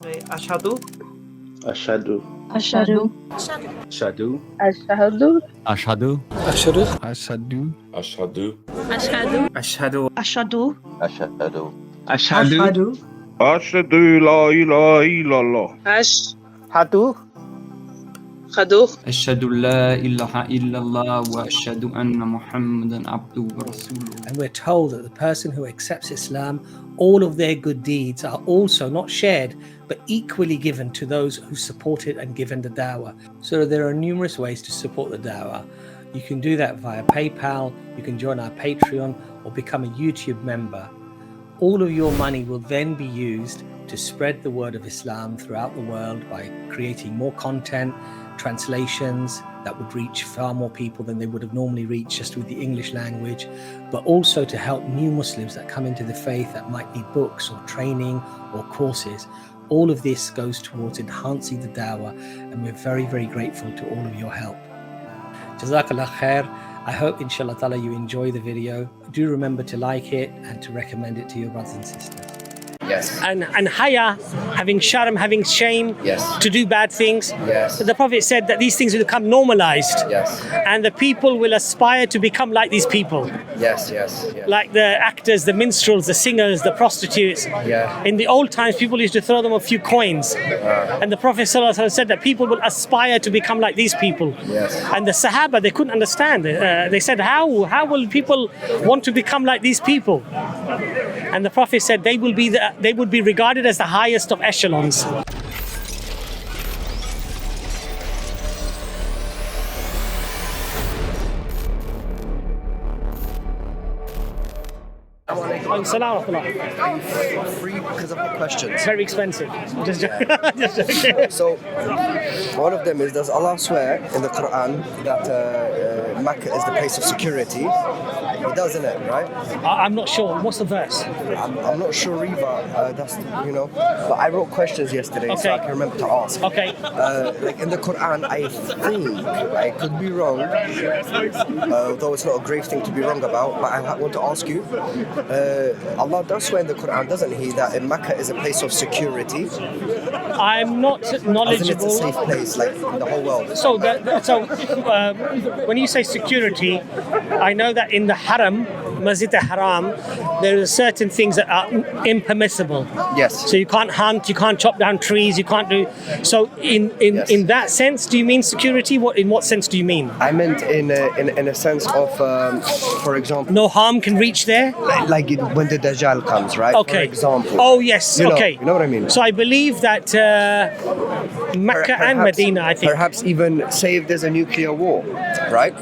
Ashhadu. Ashhadu. Ashhadu. Ashhadu. Ashhadu. Ashhadu. Ashhadu. Ashhadu. Ashhadu. Ashhadu. Ashhadu. Ashhadu. Ashhadu. Ashhadu. Ashhadu la ilaha illallah. Ashhadu. أشهد لا إله إلا الله وأشهد أن محمدا عبده ورسوله. And we're told that the person who accepts Islam, all of their good deeds are also not shared, but equally given to those who support it and given the dawah. So there are numerous ways to support the dawah. You can do that via PayPal, you can join our Patreon, or become a YouTube member. All of your money will then be used to spread the word of Islam throughout the world by creating more content, translations that would reach far more people than they would have normally reached just with the English language, but also to help new Muslims that come into the faith that might need books or training or courses. All of this goes towards enhancing the dawah, and we're very, very grateful to all of your help. Jazakallah khair. I hope inshallah ta'ala you enjoy the video. Do remember to like it and to recommend it to your brothers and sisters. Yes. And haya, having sharm, having shame, Yes. to do bad things. Yes. The Prophet said that these things will become normalized. Yes. And the people will aspire to become like these people. Yes. Yes. Yes. Like the actors, the minstrels, the singers, the prostitutes. Yeah. In the old times, people used to throw them a few coins. And the Prophet ﷺ said that people will aspire to become like these people. Yes. And the Sahaba, they couldn't understand. They said, how will people want to become like these people? And the Prophet said they would be regarded as the highest of echelons. Free because of the questions. It's very expensive. Just joking. So, one of them is, does Allah swear in the Quran that Mecca is the place of security? He does, isn't it, right? I'm not sure. What's the verse? I'm not sure either. But I wrote questions yesterday, so I can remember to ask. Okay. Like in the Quran, I think, I could be wrong, though it's not a grave thing to be wrong about, but I want to ask you, Allah does swear in the Quran, doesn't he, that in Mecca is a place of security? I'm not knowledgeable. It's a safe place, like in the whole world. So, when you say security, I know that in the Haram, Masjid al-Haram, there are certain things that are impermissible. Yes. So you can't hunt, you can't chop down trees, you can't do. So in that sense, do you mean security? In what sense do you mean? I meant in a sense of, for example, no harm can reach there. Like when the Dajjal comes, right? Okay. For example. Oh yes. Okay. You know what I mean. So I believe that Mecca and Medina, I think. Perhaps even say if there's a nuclear war, right?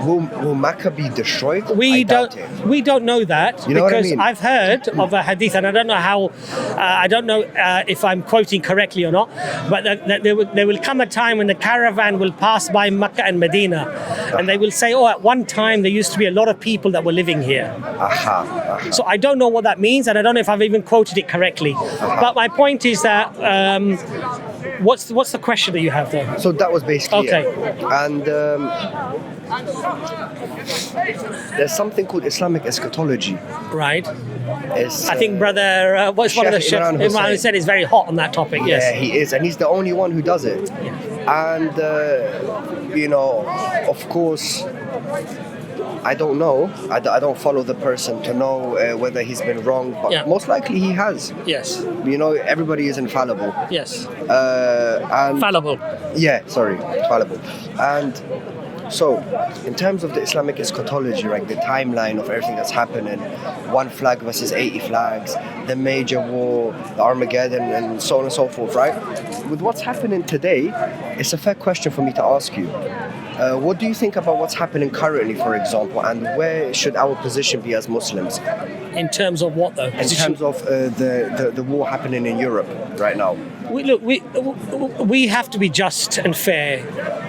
Will Mecca be destroyed? We don't know that, you know because what I mean? I've heard of a hadith, and I don't know how. I don't know if I'm quoting correctly or not, but that there will come a time when the caravan will pass by Mecca and Medina, and they will say, "Oh, at one time there used to be a lot of people that were living here." So I don't know what that means, and I don't know if I've even quoted it correctly. But my point is that what's the question that you have there? So that was basically okay. It. And there's something called Islamic eschatology. Right. I think brother, what's one of the Sheikh Imran Hussein is very hot on that topic. Yes. Yeah, he is, and he's the only one who does it. Yeah. And of course, I don't know. I don't follow the person to know whether he's been wrong, but most likely he has. Yes. Everybody is infallible. Yes. And fallible. Yeah, sorry, fallible. And so, in terms of the Islamic eschatology, like the timeline of everything that's happening, one flag versus 80 flags, the major war, the Armageddon, and so on and so forth, right? With what's happening today, it's a fair question for me to ask you. What do you think about what's happening currently, for example, and where should our position be as Muslims? In terms of what, though? In terms of the war happening in Europe right now. We have to be just and fair.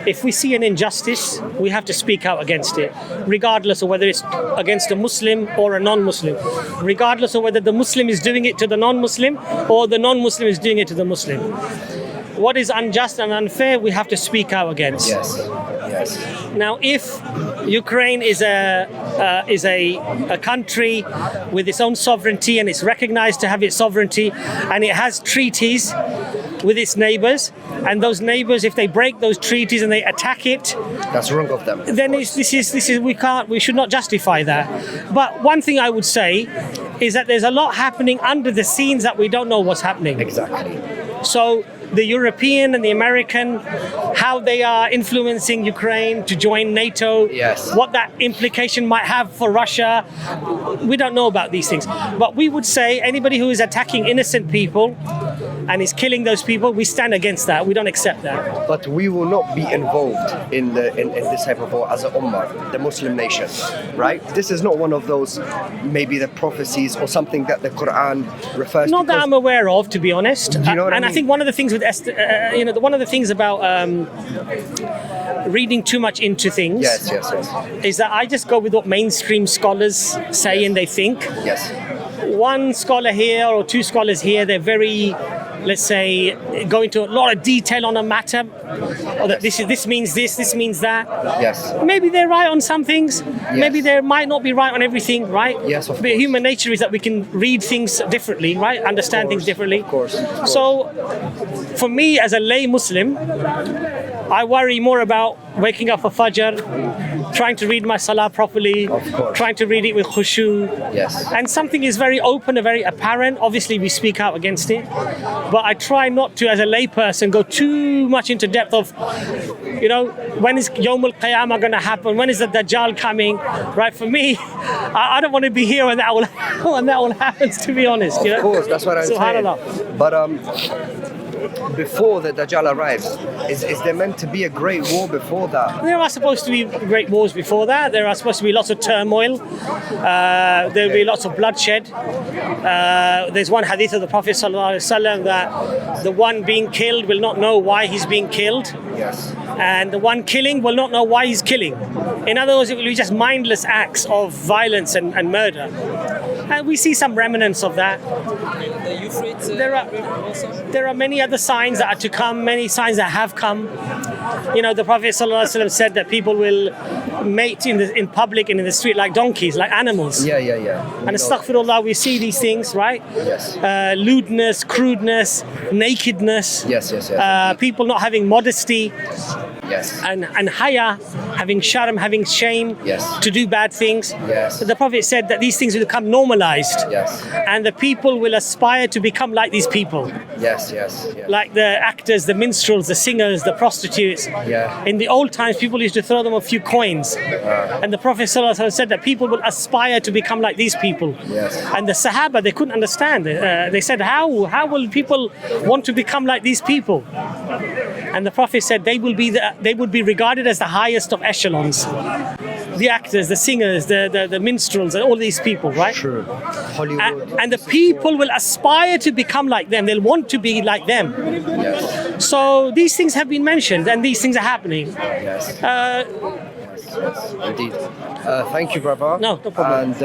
If we see an injustice, we have to speak out against it, regardless of whether it's against a Muslim or a non-Muslim, regardless of whether the Muslim is doing it to the non-Muslim or the non-Muslim is doing it to the Muslim. What is unjust and unfair, we have to speak out against. Yes. Yes. Now, if Ukraine is a country with its own sovereignty and it's recognized to have its sovereignty, and it has treaties with its neighbors, and those neighbors, if they break those treaties and they attack it, That's wrong of them. then this is we should not justify that. But one thing I would say is that there's a lot happening under the scenes that we don't know what's happening. Exactly. So the European and the American, how they are influencing Ukraine to join NATO, Yes. what that implication might have for Russia, we don't know about these things. But we would say anybody who is attacking innocent people and is killing those people, we stand against that. We don't accept that. But we will not be involved in this type of war as a ummah, the Muslim nation, right? This is not one of those, maybe the prophecies or something that the Quran refers to. Not that I'm aware of, to be honest. Do you know what I and I mean? think one of the things with one of the things about reading too much into things Yes. is that I just go with what mainstream scholars say and they think. Yes. One scholar here or two scholars here, they're very, let's say, go into a lot of detail on a matter, or that this means this means that. Yes. Maybe they're right on some things. Maybe they might not be right on everything, right? Yes, of But course. human nature is that we can read things differently, right? Understand things differently. Of course. So, for me as a lay Muslim, I worry more about waking up for Fajr, trying to read my Salah properly, Of course. trying to read it with khushu. Yes. And something is very open and very apparent. Obviously, we speak out against it. But I try not to, as a layperson, go too much into depth of, when is Yawm al-Qiyamah going to happen? When is the Dajjal coming? Right? For me, I don't want to be here when that all happens, to be honest. Of course, that's what I'm saying. Subhanallah. But before the Dajjal arrives, is there meant to be a great war before that? There are supposed to be great wars before that. There are supposed to be lots of turmoil. There will be lots of bloodshed. There's one hadith of the Prophet ﷺ that the one being killed will not know why he's being killed. Yes. And the one killing will not know why he's killing. In other words, it will be just mindless acts of violence and murder. And we see some remnants of that. There are many other signs that are to come, many signs that have come. The Prophet ﷺ said that people will mate in public and in the street like donkeys, like animals. Yeah. And astaghfirullah, we see these things, right? Yes. Lewdness, crudeness, nakedness. Yes. People not having modesty. Yes. And haya, having sharm, having shame, Yes. to do bad things. Yes. The Prophet said that these things will become normalized. Yes. And the people will aspire to become like these people. Yes. Like the actors, the minstrels, the singers, the prostitutes. Yeah. In the old times, people used to throw them a few coins. And the Prophet ﷺ said that people will aspire to become like these people. Yes. And the Sahaba, they couldn't understand. They said, how will people want to become like these people? And the Prophet said they would be regarded as the highest of echelons. The actors, the singers, the minstrels, and all these people, right? True. Hollywood. And the people will aspire to become like them. They'll want to be like them. Yes. So these things have been mentioned, and these things are happening. Yes. Indeed. Thank you, brother. No problem. And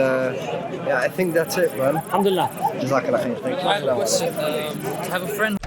I think that's it, man. Alhamdulillah. Jazakallah khair. Thank you. I have a friend.